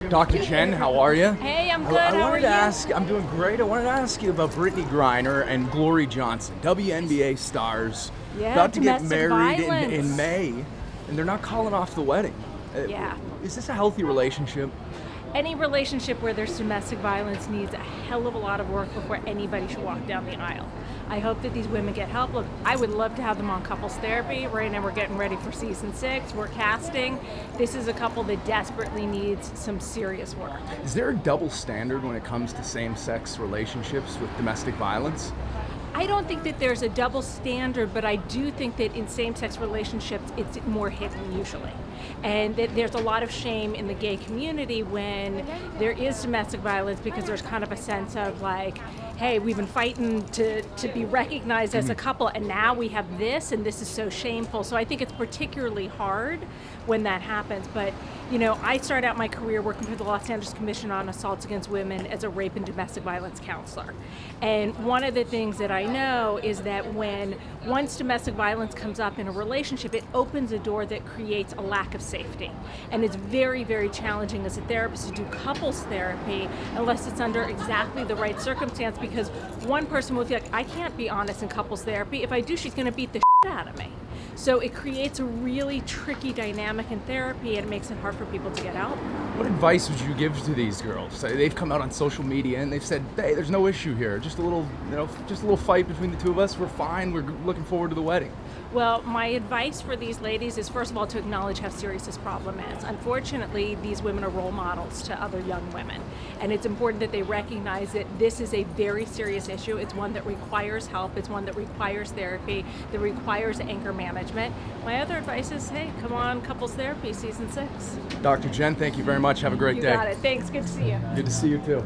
Dr. Jen, how are you? Hey, I'm good. I How are wanted you? to ask, I'm doing great. I wanted to ask you about Brittney Griner and Glory Johnson, WNBA stars, Yeah, about to get domestic married in violence. May, and they're not calling off the wedding. Yeah. Is this a healthy relationship? Any relationship where there's domestic violence needs a hell of a lot of work before anybody should walk down the aisle. I hope that these women get help. Look, I would love to have them on couples therapy. Right now we're getting ready for season 6. We're casting. This is a couple that desperately needs some serious work. Is there a double standard when it comes to same-sex relationships with domestic violence? I don't think that there's a double standard, but I do think that in same-sex relationships, it's more hidden usually. And that there's a lot of shame in the gay community when there is domestic violence because there's kind of a sense of like, hey, we've been fighting to be recognized as a couple, and now we have this, and this is so shameful. So I think it's particularly hard when that happens. But, you know, I started out my career working for the Los Angeles Commission on Assaults Against Women as a rape and domestic violence counselor. And one of the things that I know is that once domestic violence comes up in a relationship, it opens a door that creates a lack of safety. And it's very, very challenging as a therapist to do couples therapy unless it's under exactly the right circumstance, because one person will feel like, I can't be honest in couples therapy. If I do, she's going to beat the shit out of me. So it creates a really tricky dynamic in therapy, and it makes it hard for people to get out. What advice would you give to these girls? They've come out on social media and they've said, hey, there's no issue here. Just a little fight between the two of us. We're fine. We're looking forward to the wedding. Well, my advice for these ladies is, first of all, to acknowledge how serious this problem is. Unfortunately, these women are role models to other young women. And it's important that they recognize that this is a very serious issue. It's one that requires help. It's one that requires therapy, that requires anger management. My other advice is, hey, come on, couples therapy, season 6. Dr. Jen, thank you very much. Have a great day. You got it. Thanks. Good to see you. Good to see you too.